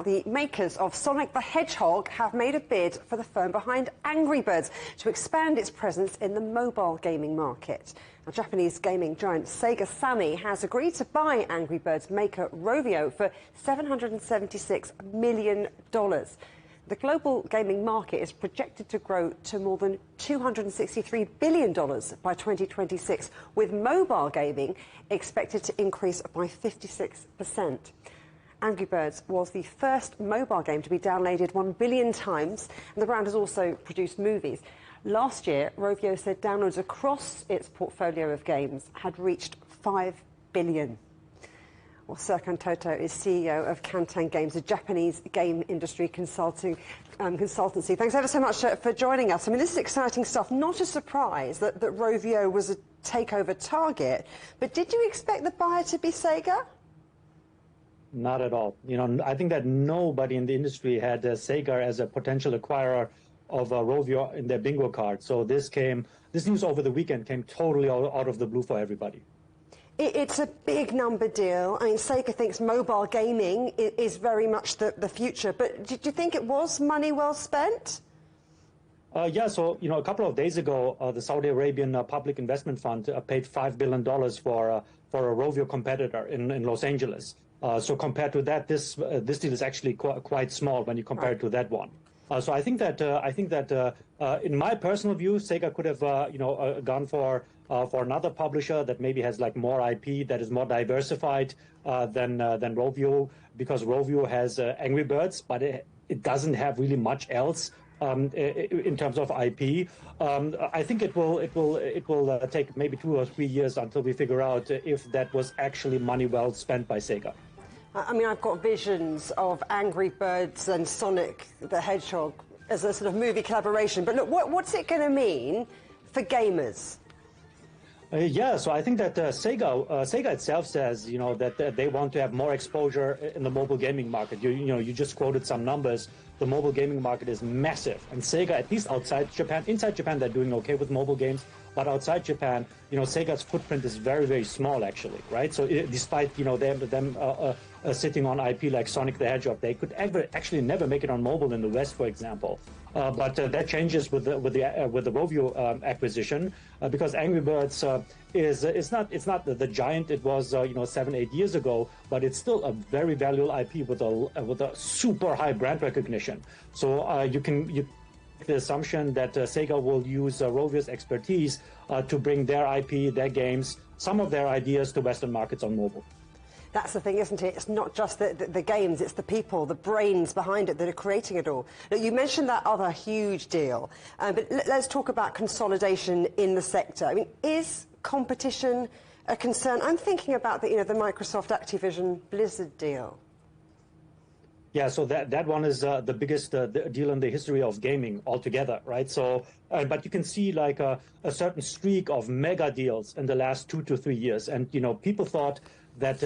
the makers of Sonic the Hedgehog have made a bid for the firm behind Angry Birds to expand its presence in the mobile gaming market. Now, Japanese gaming giant Sega Sammy has agreed to buy Angry Birds maker Rovio for $776 million. The global gaming market is projected to grow to more than $263 billion by 2026, with mobile gaming expected to increase by 56%. Angry Birds was the first mobile game to be downloaded 1 billion times, and the brand has also produced movies. Last year, Rovio said downloads across its portfolio of games had reached 5 billion. Well, Serkan Toto is CEO of Kantan Games, a Japanese game industry consultancy. Thanks ever so much for joining us. I mean, this is exciting stuff. Not a surprise that Rovio was a takeover target, but did you expect the buyer to be Sega? Not at all. You know, I think that nobody in the industry had Sega as a potential acquirer of Rovio in their bingo card. So this news over the weekend came totally out of the blue for everybody. It's a big number deal. I mean, Sega thinks mobile gaming is very much the future, but did you think it was money well spent? Yeah, so, you know, a couple of days ago, the Saudi Arabian Public Investment Fund paid $5 billion for a Rovio competitor in Los Angeles. So compared to that, this deal is actually quite small when you compare it to that one. So I think that in my personal view, Sega could have gone for another publisher that maybe has like more IP, that is more diversified than Rovio, because Rovio has Angry Birds, but it doesn't have really much else in terms of IP. I think it will take maybe 2 or 3 years until we figure out if that was actually money well spent by Sega. I mean, I've got visions of Angry Birds and Sonic the Hedgehog as a sort of movie collaboration. But look, what's it going to mean for gamers? Yeah, so I think that Sega itself says, you know, that they want to have more exposure in the mobile gaming market. You just quoted some numbers. The mobile gaming market is massive, and Sega, at least outside Japan, inside Japan they're doing okay with mobile games, but outside Japan, you know, Sega's footprint is very, very small actually, right? So despite, you know, them sitting on IP like Sonic the Hedgehog, they could actually never make it on mobile in the West, for example. But that changes with the Rovio acquisition, because Angry Birds it's not the giant it was 7-8 years ago, but it's still a very valuable IP with a super high brand recognition. So you can the assumption that Sega will use Rovio's expertise to bring their IP, their games, some of their ideas to Western markets on mobile. That's the thing, isn't it? It's not just the games, it's the people, the brains behind it that are creating it all. Now, you mentioned that other huge deal, but let's talk about consolidation in the sector. I mean, is competition a concern? I'm thinking about the Microsoft Activision Blizzard deal. Yeah, so that one is the biggest deal in the history of gaming altogether, right? So, but you can see like a certain streak of mega deals in the last 2 to 3 years, and people thought that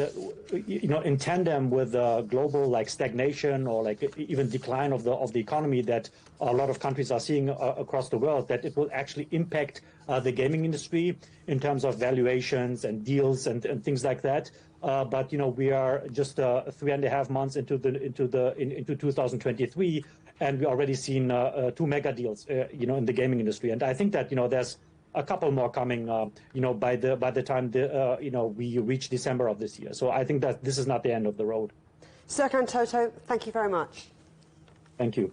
in tandem with global like stagnation or like even decline of the economy that a lot of countries are seeing across the world, that it will actually impact the gaming industry in terms of valuations and deals and things like that. But we are just 3.5 months into 2023, and we already seen 2 mega deals in the gaming industry, and I think that there's a couple more coming by the time we reach December of this year. So I think that this is not the end of the road. Serkan Toto, thank you very much. Thank you.